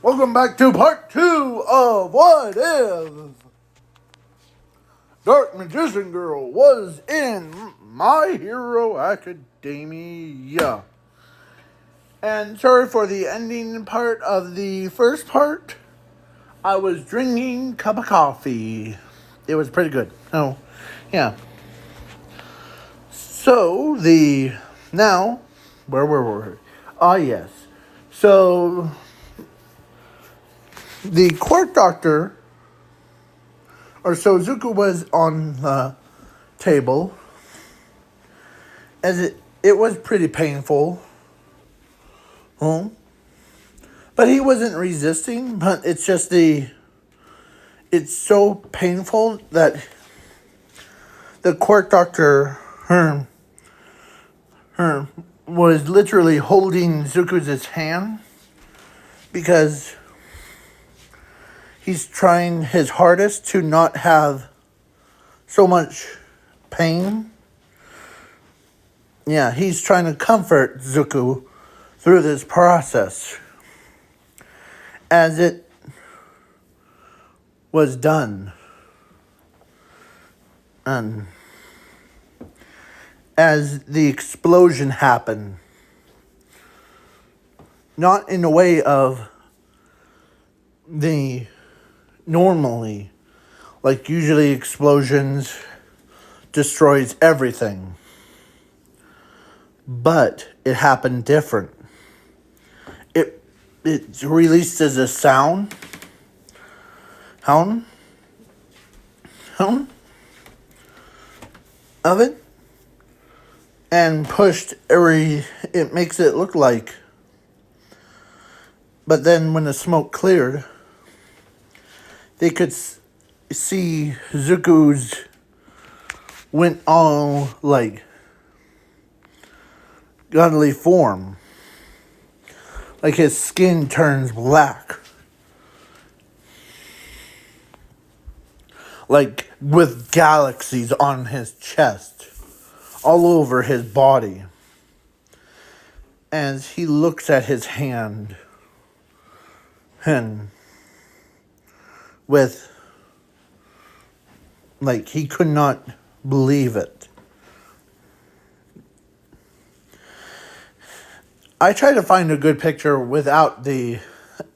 Welcome back to part 2 of What If Dark Magician Girl was in My Hero Academia. And sorry for the ending part of the first part. I was drinking a cup of coffee. It was pretty good. Oh, yeah. So, now, where were we? Ah, yes. So, the court doctor, or so Zuko was on the table, as it was pretty painful. But he wasn't resisting, but it's just it's so painful that the court doctor, Herm, was literally holding Zuko's hand because he's trying his hardest to not have so much pain. Yeah, he's trying to comfort Zuko through this process as it was done. And as the explosion happened, not in a way of the normally, like usually explosions destroys everything, but it happened different. It's released as a sound of it, and pushed it makes it look like, but then when the smoke cleared, they could see Zuko's went all like godly form, like his skin turns black, like with galaxies on his chest, all over his body. As he looks at his hand, and with, like, he could not believe it. I tried to find a good picture without the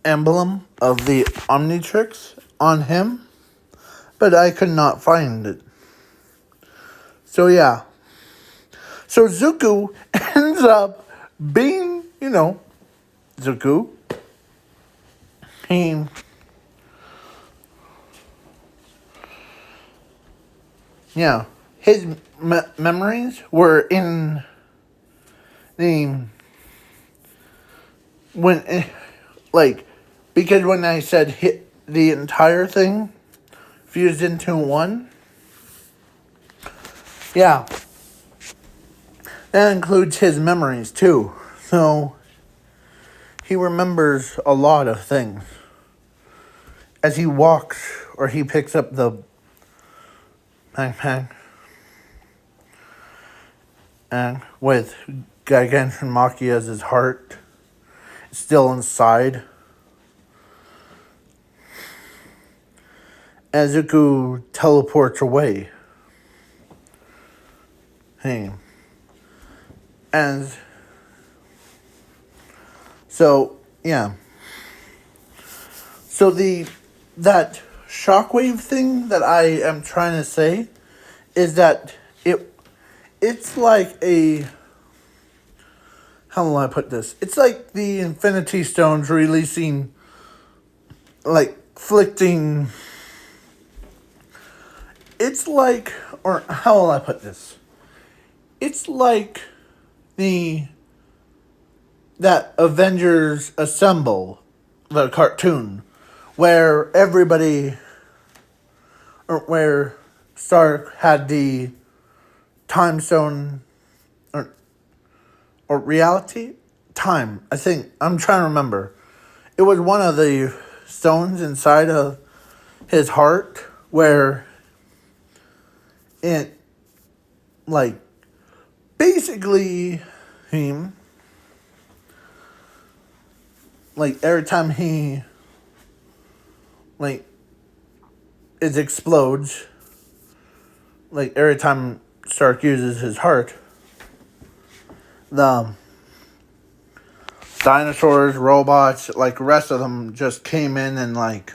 emblem of the Omnitrix on him, but I could not find it. So yeah. So Zuko ends up being, Zuko. His memories were in the because when I said hit the entire thing fused into one, yeah, that includes his memories too. So he remembers a lot of things as he walks or he picks up the backpack and with Gigantic Maki as his heart still inside. As Zuko teleports away. And so, yeah. So that shockwave thing that I am trying to say is that it's like a, how will I put this? It's like the Infinity Stones releasing, like, flicking. It's like, or how will I put this? It's like that Avengers Assemble, the cartoon, where where Stark had the time stone, or reality? Time, I think. I'm trying to remember. It was one of the stones inside of his heart where it, like, basically, like every time he like it explodes, like every time Stark uses his heart, the dinosaurs, robots, like the rest of them just came in and like,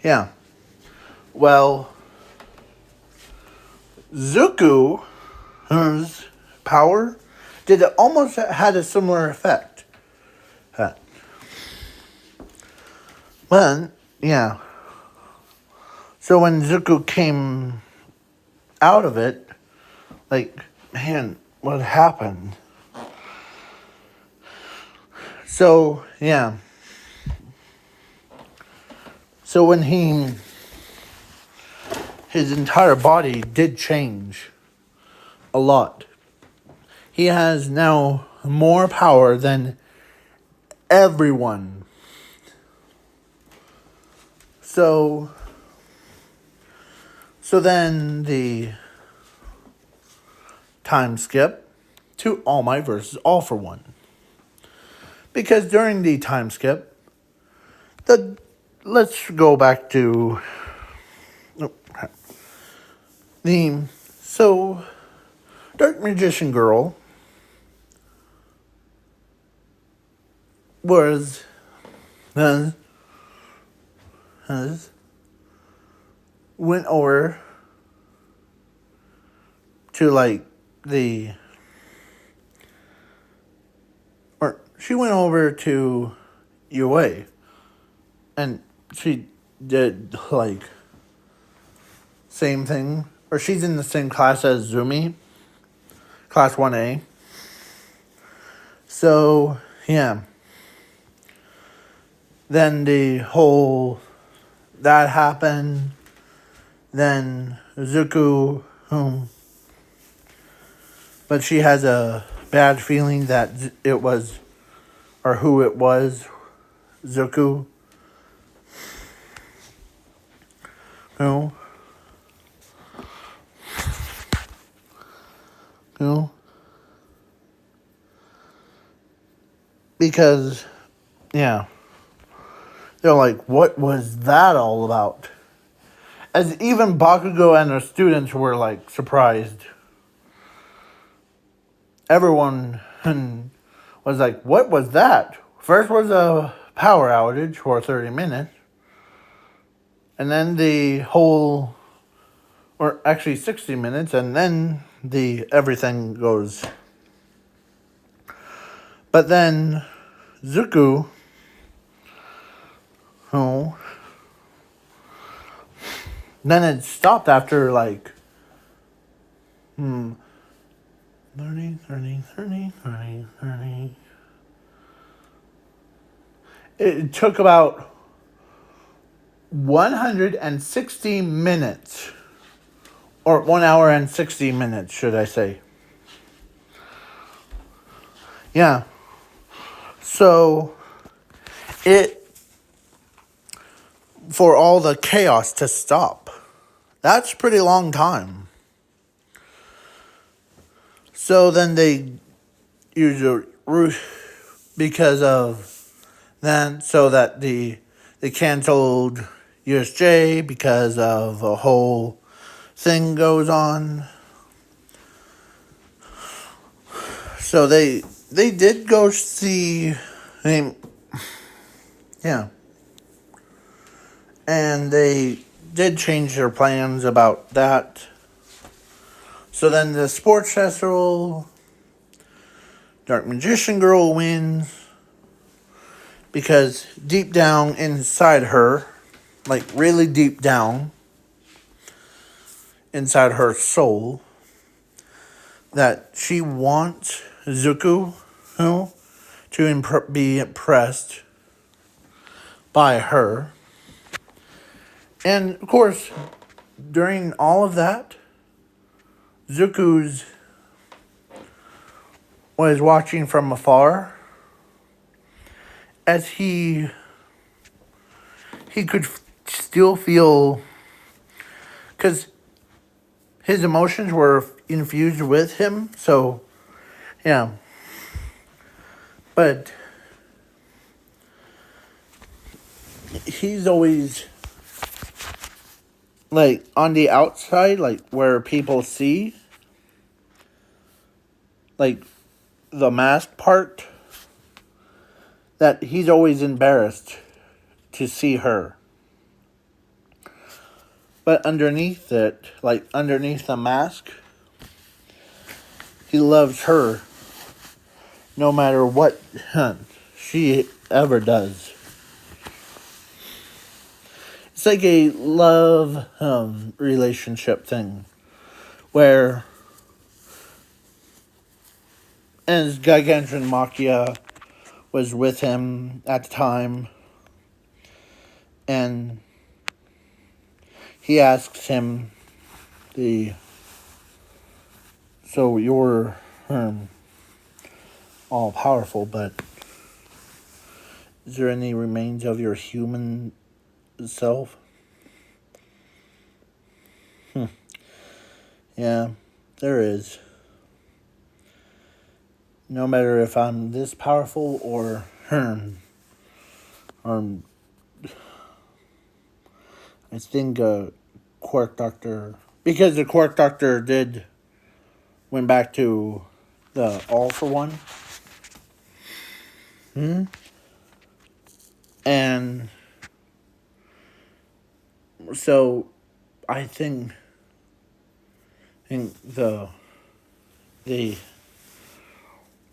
yeah. Well, Zuko's power did almost had a similar effect. But yeah. So when Zuko came out of it, like, man, what happened? So yeah. So when his entire body did change a lot. He has now more power than everyone. So then the time skip to All Might versus All for One. Because during the time skip, let's go back to the so Dark Magician Girl was went over to like she went over to UA and she did like same thing, or she's in the same class as Zumi, class 1A. So yeah, then the whole that happened. Then Zuko, but she has a bad feeling that it was, or who it was, Zuko. Who? Because, yeah, they're like, what was that all about? As even Bakugo and her students were like surprised. Everyone was like, what was that? First was a power outage for 30 minutes. And then the whole, or actually 60 minutes, and then the everything goes. But then Zuko, then it stopped after like 30. It took about 160 minutes. Or 1 hour and 60 minutes, should I say. Yeah. So, for all the chaos to stop. That's a pretty long time. So then they use a because of that, so that they canceled USJ because of a whole thing goes on. So they did go see, yeah. And they did change their plans about that. So then the sports festival, Dark Magician Girl wins. Because deep down inside her, like really deep down inside her soul, that she wants Zuko to be impressed by her. And of course, during all of that, Zuko's was watching from afar as he could still feel, because his emotions were infused with him, so yeah. But he's always like on the outside, like where people see, like the mask part, that he's always embarrassed to see her. But underneath it, like underneath the mask, he loves her no matter what she ever does. It's like a love relationship thing where, as Gigantian Machia was with him at the time, and he asks him, so you're all powerful, but is there any remains of your human self? Yeah, there is. No matter if I'm this powerful or I think Quark Doctor, because the Quark Doctor went back to the All for One. And so I think the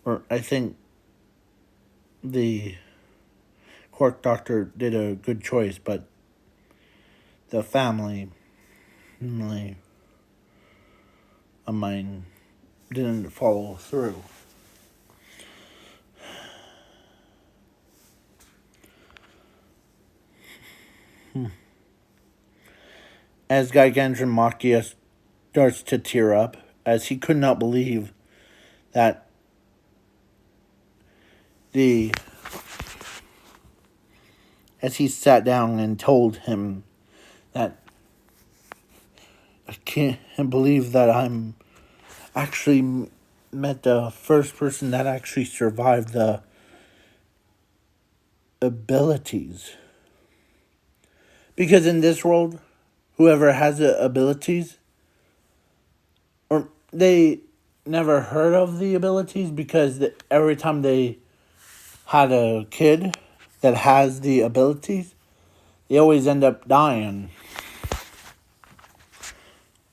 or I think the Quark Doctor did a good choice, but the family of mine didn't follow through. As Gigantian Machia starts to tear up, as he could not believe that as he sat down and told him that I can't believe that I'm actually met the first person that actually survived the abilities. Because in this world, whoever has the abilities, or they never heard of the abilities because every time they had a kid that has the abilities, they always end up dying.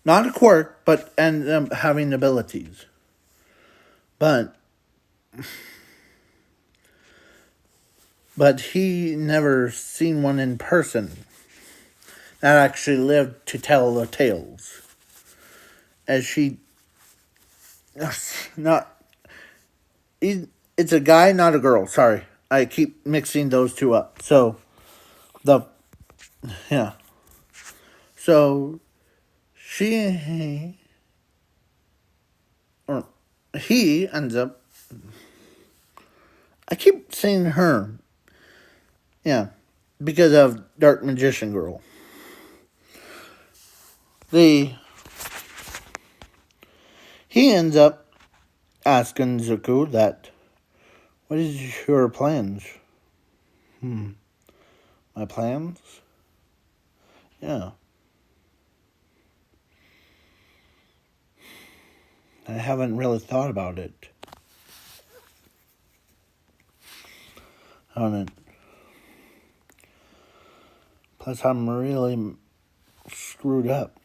Not a quirk, but end up having abilities. But he never seen one in person that actually lived to tell the tales. As she, not, it's a guy, not a girl. Sorry, I keep mixing those two up. So, so or he ends up. I keep saying her. Yeah, because of Dark Magician Girl. He ends up asking Zuko that, what is your plans? My plans? Yeah. I haven't really thought about it. On it. Plus, I'm really screwed up.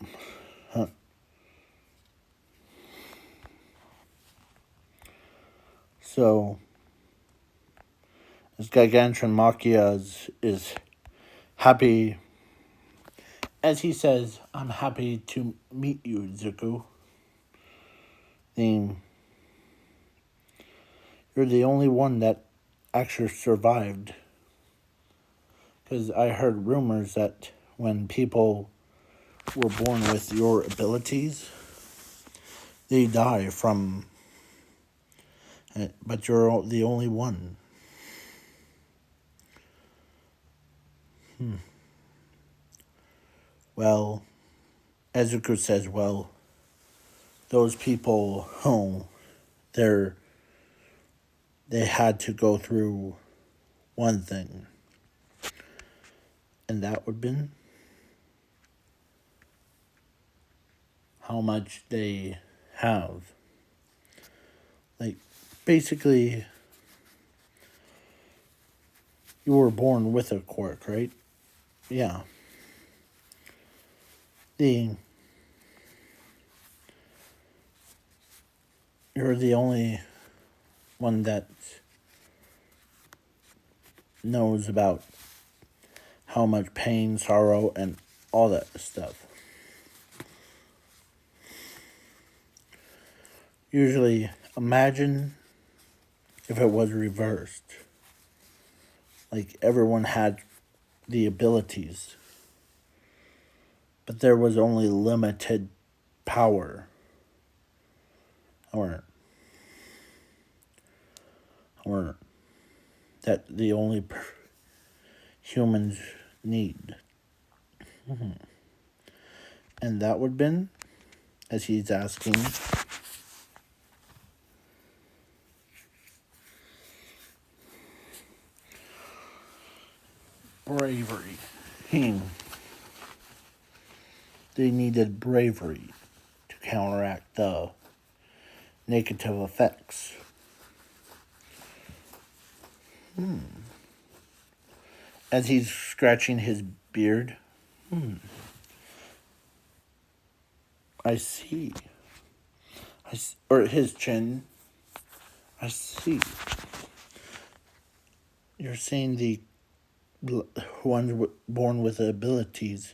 So, this Gigantian Machia is happy. As he says, I'm happy to meet you, Zuko. You're the only one that actually survived. Because I heard rumors that when people were born with your abilities, they die from it, but you're the only one. Well, Ezuko says, well, those people, they had to go through one thing. And that would have been how much they have. Like, basically, you were born with a quirk, right? Yeah. You're the only one that knows about how much pain, sorrow, and all that stuff. Usually, imagine if it was reversed. Like, everyone had the abilities, but there was only limited power. Or that the only humans need. And that would have been, as he's asking, bravery. They needed bravery to counteract the negative effects. As he's scratching his beard, I see. Or his chin. I see. You're saying the ones born with abilities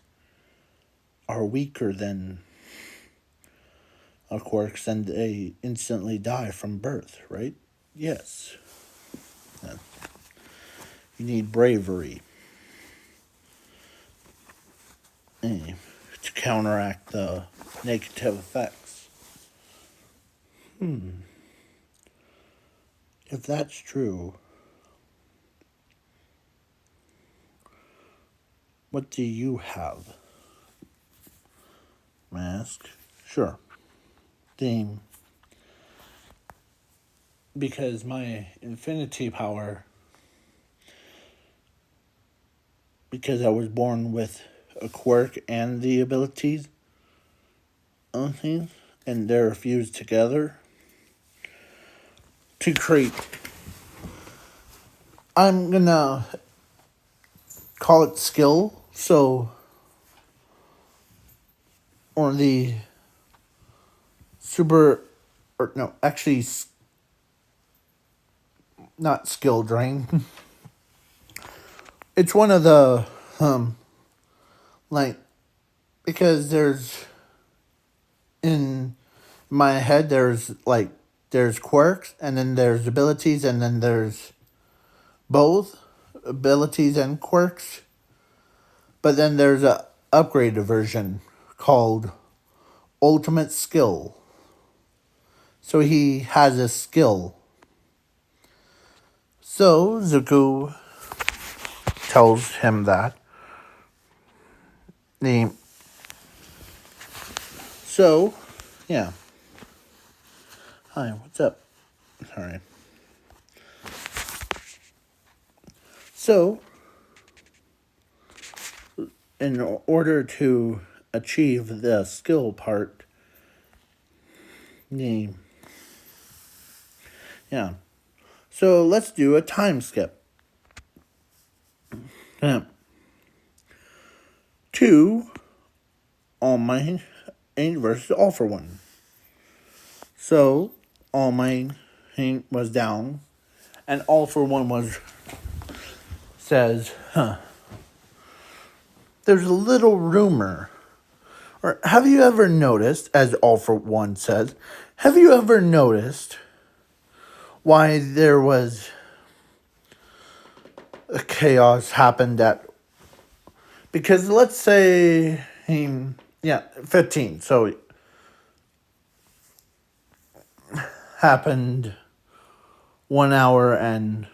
are weaker than quirks and they instantly die from birth, right? Yes. You need bravery to counteract the negative effects. If that's true, what do you have? Mask? Sure. Theme. Because my infinity power, because I was born with a quirk and the abilities, and they're fused together to create. I'm gonna call it skill, or the super, or no, actually, not skill drain. It's one of the, like, because in my head, there's quirks, and then there's abilities, and then there's both abilities and quirks. But then there's a upgraded version called Ultimate Skill. So he has a skill. So Zuko tells him that. Yeah. Hi, what's up? Sorry. So, in order to achieve the skill part, yeah. So let's do a time skip. To All Might versus All for One. So All Might was down, and All for One says, there's a little rumor. Or have you ever noticed, as All for One says, have you ever noticed why there was a chaos happened because let's say 15. So happened 1 hour and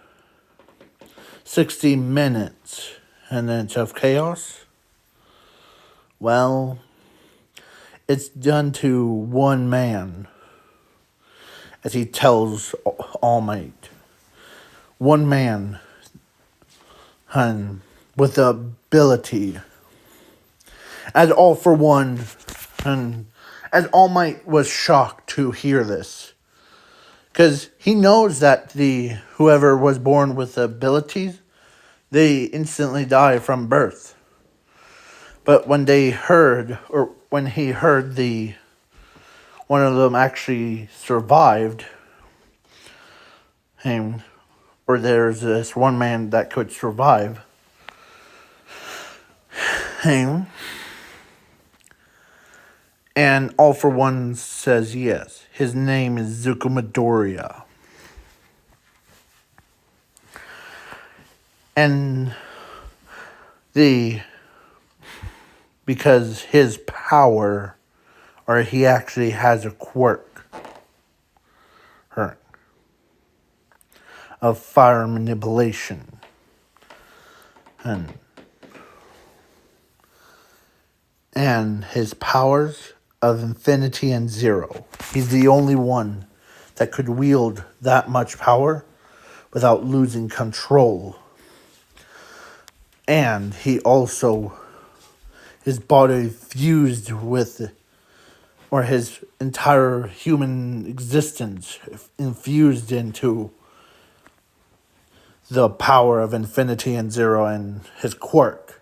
60 minutes and then it's of chaos. Well, it's done to one man, as he tells All Might. One man, with the ability. As All For One, and as All Might was shocked to hear this. Because he knows that whoever was born with abilities, they instantly die from birth. But when he heard one of them actually survived him, or there's this one man that could survive him, and All For One says yes. His name is Zuko Midoriya. And because his power, or he actually has a quirk of fire manipulation. And his powers of infinity and zero. He's the only one that could wield that much power without losing control. And he also, his body fused with, or his entire human existence infused into the power of infinity and zero, and his quirk,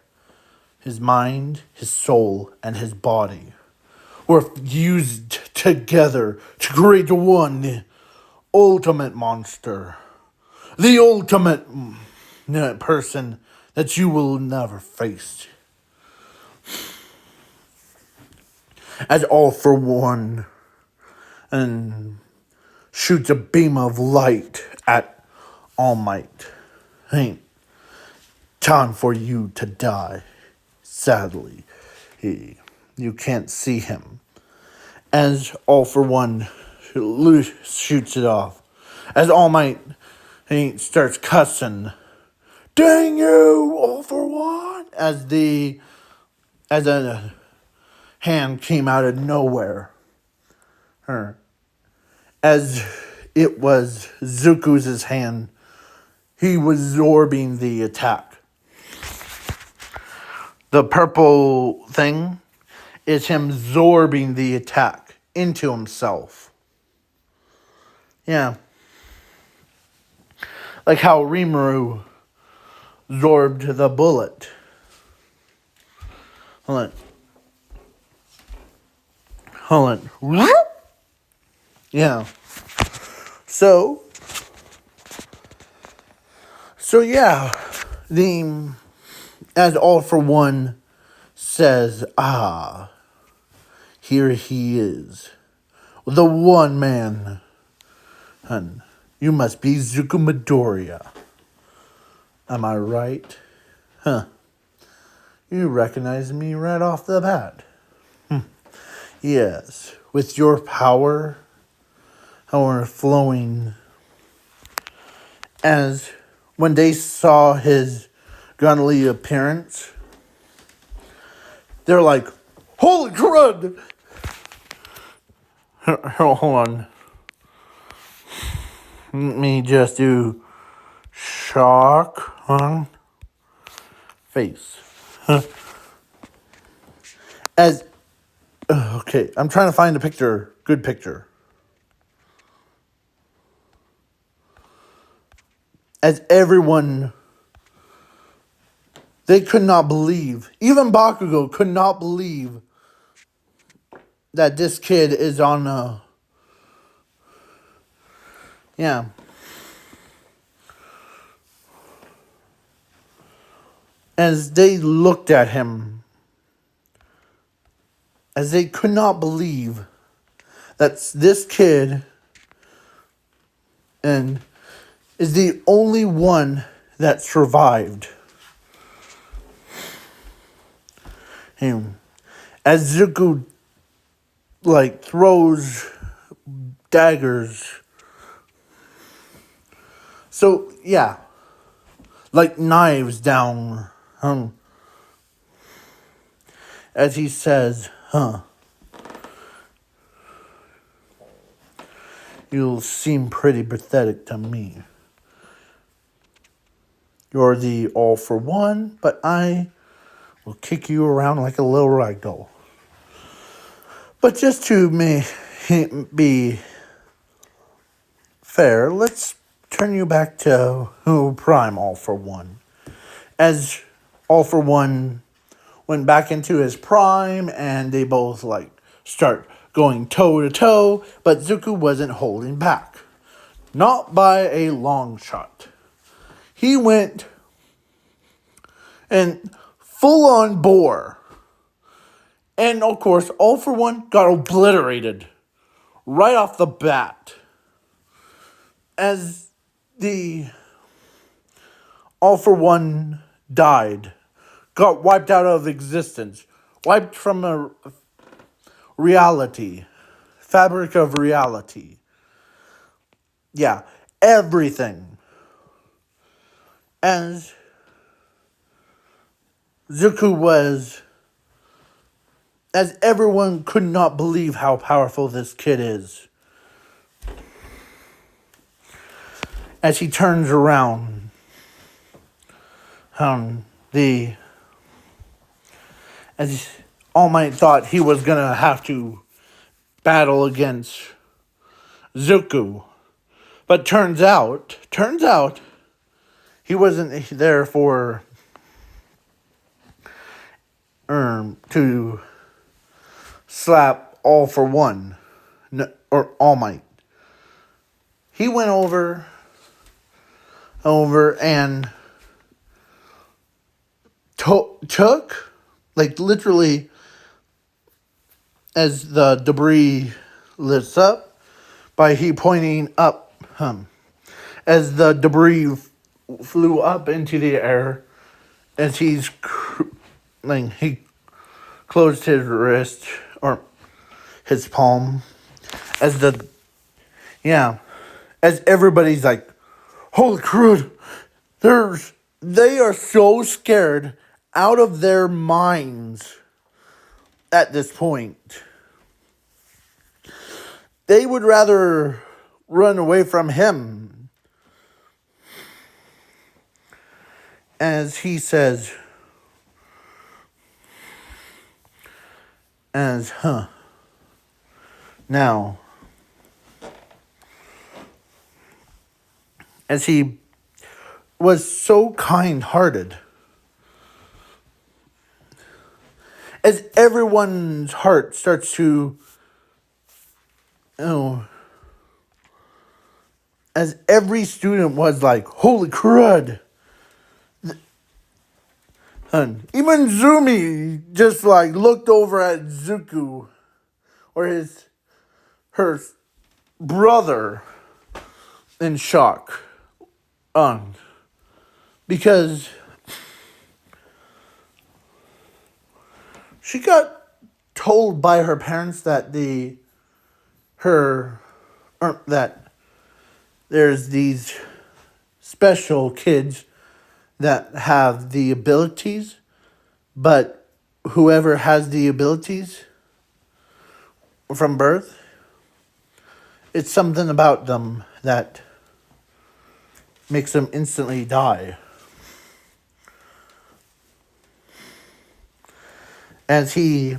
his mind, his soul, and his body were fused together to create one ultimate monster. The ultimate person that you will never face. As All For One and shoots a beam of light at All Might. Ain't time for you to die. Sadly, you can't see him. As All For One shoots it off. As All Might starts cussing. Dang you, All For One! As a hand came out of nowhere. As it was Zuko's hand, he was absorbing the attack. The purple thing is him absorbing the attack into himself. Yeah. Like how Rimuru absorbed the bullet. Hold on. Yeah. So yeah. As All For One says, here he is. The one man. And you must be Zuko Midoriya. Am I right? Huh. You recognize me right off the bat. Yes. With your power, flowing. As when they saw his gunly appearance, they're like, holy crud! Hold on. Let me just do shock on face. Okay, I'm trying to find a picture, good picture. As everyone, they could not believe, even Bakugo could not believe that this kid is on a, yeah. As they looked at him, as they could not believe that this kid and is the only one that survived him. As Zuko throws daggers. So yeah, like knives down. As he says, you'll seem pretty pathetic to me. You're the All for One, but I will kick you around like a little rag doll. But just to be fair, let's turn you back to Prime All for One. As All for One went back into his prime and they both start going toe to toe, but Zuko wasn't holding back. Not by a long shot. He went and full on bore. And of course, All for One got obliterated right off the bat. As the All for One died, got wiped out of existence, wiped from a reality, fabric of reality. Yeah, everything. As Zuko was, as everyone could not believe how powerful this kid is. As he turns around, as All Might thought he was gonna have to battle against Zuko, but turns out, he wasn't there for to slap All for One, or All Might. He went over and took, literally, as the debris lifts up, by he pointing up, as the debris flew up into the air, as he closed his wrist, or his palm, as everybody's like, holy crud, they are so scared out of their minds at this point. They would rather run away from him. As he says, now, as he was so kind-hearted, as everyone's heart starts to, as every student was like, holy crud. And even Zumi just looked over at Zuko, or her brother, in shock. Because she got told by her parents that that there's these special kids that have the abilities, but whoever has the abilities from birth, it's something about them that makes them instantly die. As he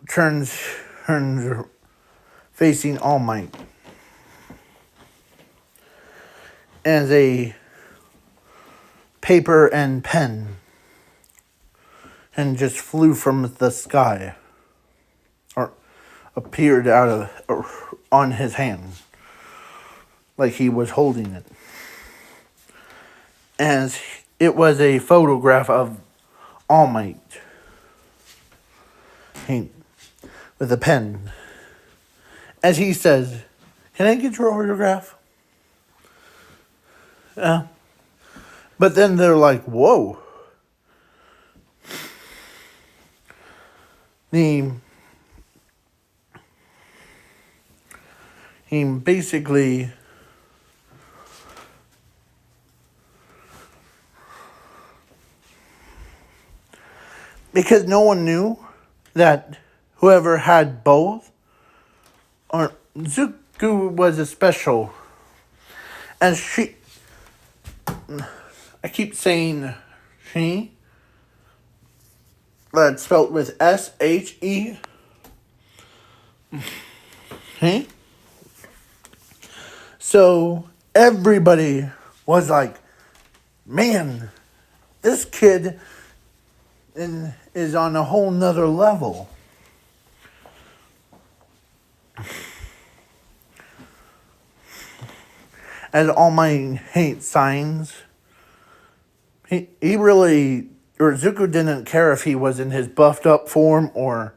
turns facing All Might, as a paper and pen and just flew from the sky, or appeared on his hand, like he was holding it. As it was a photograph of All Might, with a pen. As he says, can I get your autograph? Yeah. But then they're like, whoa. He basically because no one knew that whoever had both or Zuko was a special, and I keep saying she, that's spelled with S-H-E, he. So everybody was like, man, this kid is on a whole nother level. As All Might hates signs, he really, or Zuko didn't care if he was in his buffed up form or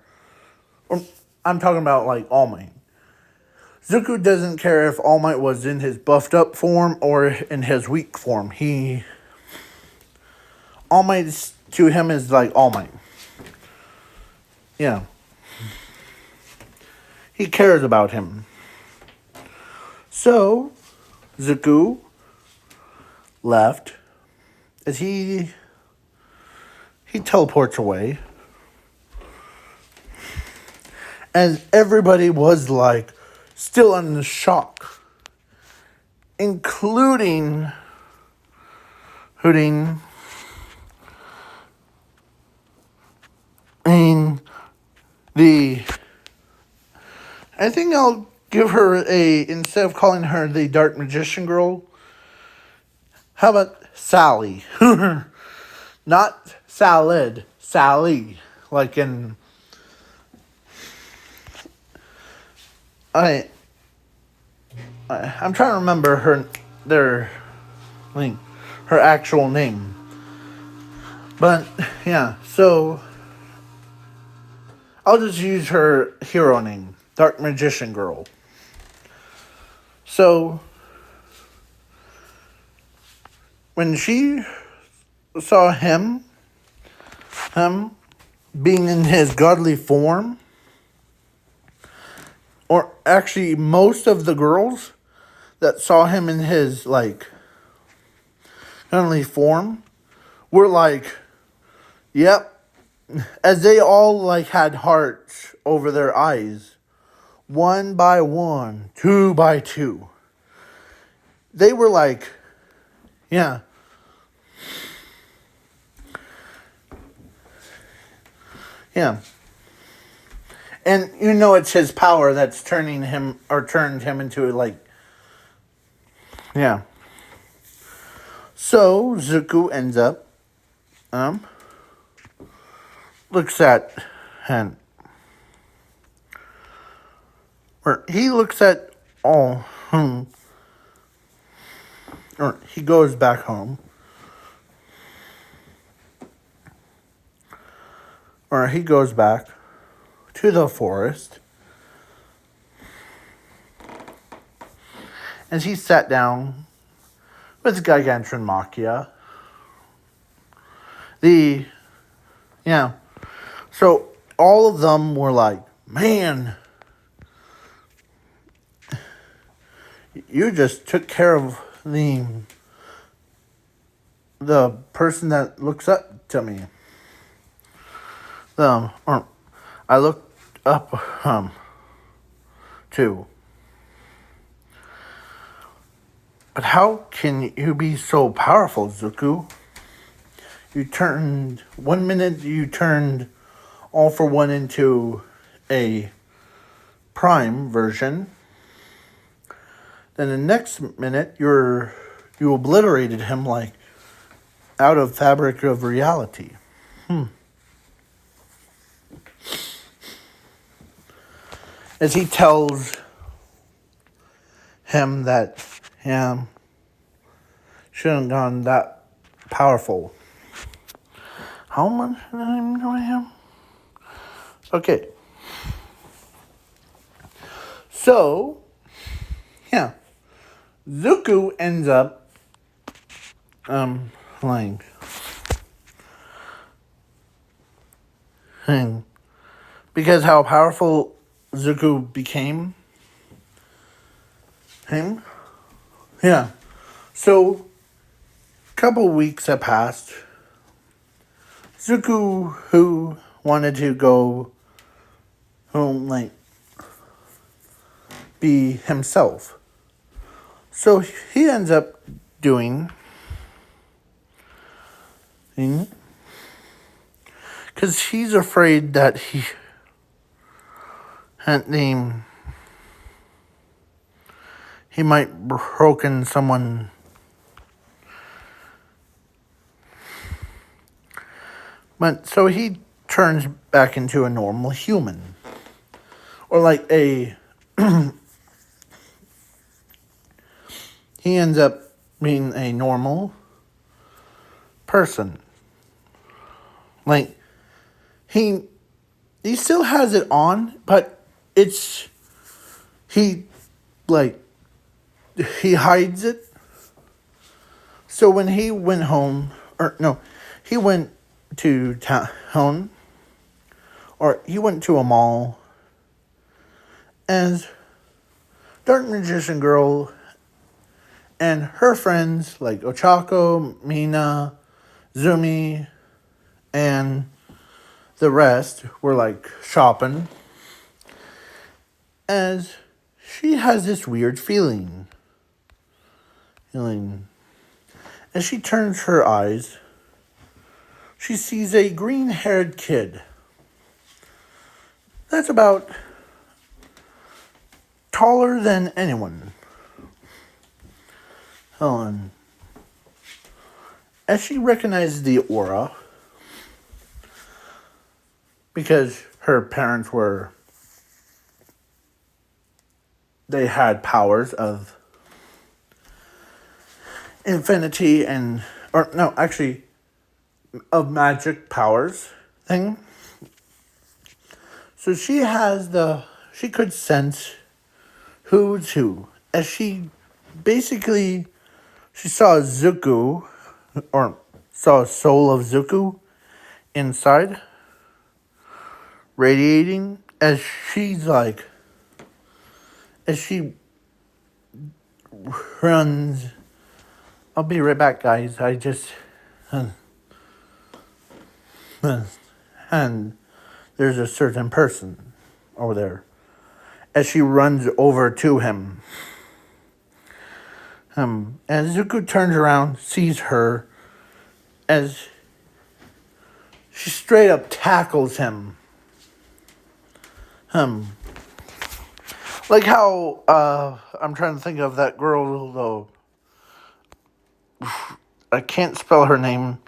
I'm talking about like All Might. Zuko doesn't care if All Might was in his buffed up form or in his weak form. All Might to him is like All Might. Yeah. He cares about him. So, Zuko left as he teleports away. And everybody was like still in shock. Including Hooting. I think I'll give her instead of calling her the Dark Magician Girl, how about Sally? Not salad, Sally. Like in, I'm trying to remember her actual name. But, yeah, so I'll just use her hero name, Dark Magician Girl. So, when she saw him being in his godly form, or actually most of the girls that saw him in his, like, godly form were like, yep, as they all, like, had hearts over their eyes. 1 by 1, 2 by 2. They were like, yeah. Yeah. And you know it's his power that's turned him into, like, yeah. So, Zuko ends up, looks at him. Or he looks at all, or he goes back home. Or he goes back to the forest. And he sat down with Gargantuan Machia. So all of them were like, man, you just took care of the person that looks up to me. I looked up to. But how can you be so powerful, Zuko? One minute you turned All for One into a prime version. Then the next minute you obliterated him like out of fabric of reality. As he tells him that shouldn't have gone that powerful. How much did I know him? Okay. So, yeah. Zuko ends up like because how powerful Zuko became him. Yeah. So, a couple weeks have passed. Zuko, who wanted to go home, like, be himself. So he ends up doing, because he's afraid that he might broken someone. But so he turns back into a normal human. Or like he ends up being a normal person. Like, he still has it on, but he hides it. So when he went home, he went to town, or he went to a mall, as Dark Magician Girl and her friends, like Ochako, Mina, Zumi, and the rest, were like shopping, as she has this weird feeling. As she turns her eyes, she sees a green-haired kid that's about taller than anyone. Helen. As she recognizes the aura, because her parents they had powers of infinity of magic powers thing. So she could sense who's who. As she saw Zuko, or saw a soul of Zuko inside, radiating, as she runs. I'll be right back, guys. I just... and there's a certain person over there. As she runs over to him. And Zuko turns around, sees her, as she straight up tackles him. Like how, I'm trying to think of that girl, though. I can't spell her name,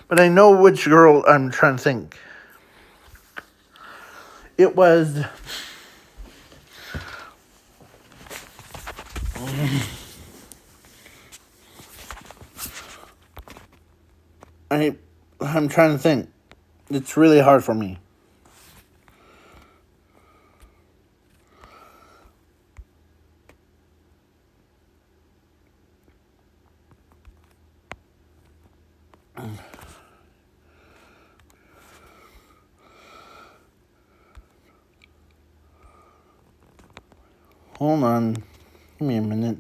but I know which girl I'm trying to think. It was... I'm trying to think. It's really hard for me. Hold on. Give me a minute.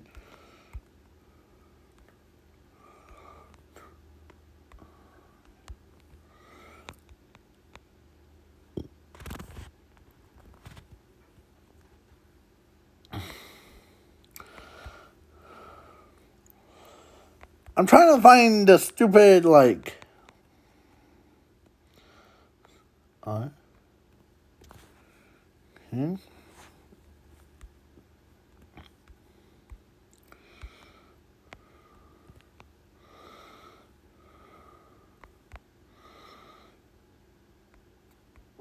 I'm trying to find the stupid, okay.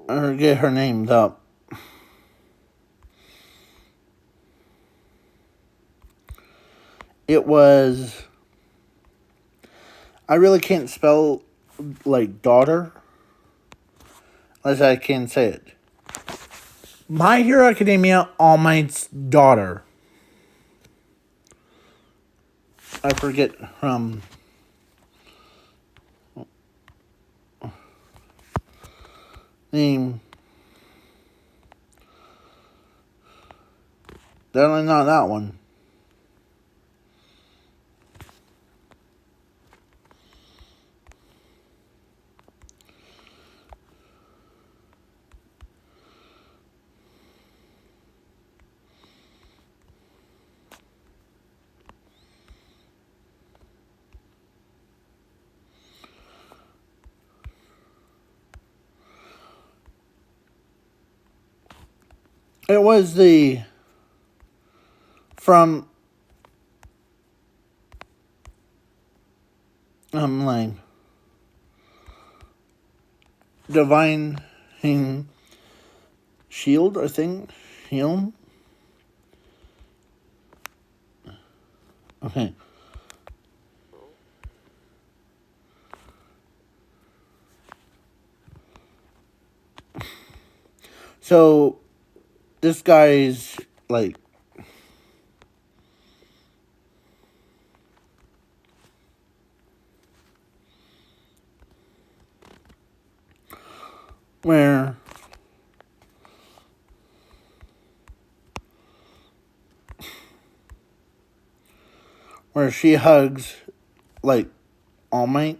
Or get her name up. It was... I really can't spell, daughter, unless I can say it. My Hero Academia All Might's daughter. I forget name. Definitely not that one. It was the from like Divine Shield, I think. Shield. Okay. So this guy's like where she hugs like All Might.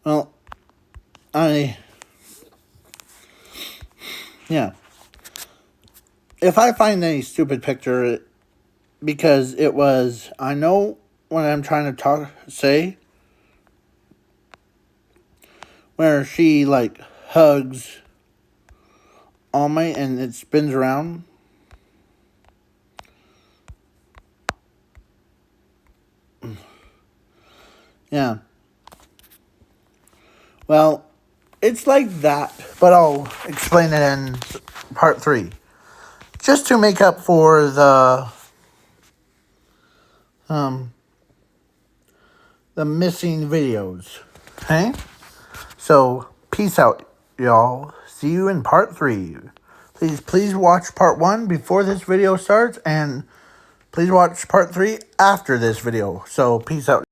Well, yeah. If I find any stupid picture, because it was, I know what I'm trying to say, where she like hugs All Might and it spins around. Yeah. Well, it's like that, but I'll explain it in part 3. Just to make up for the missing videos. Okay? So, peace out, y'all. See you in part 3. Please watch part 1 before this video starts, and please watch part 3 after this video. So, peace out.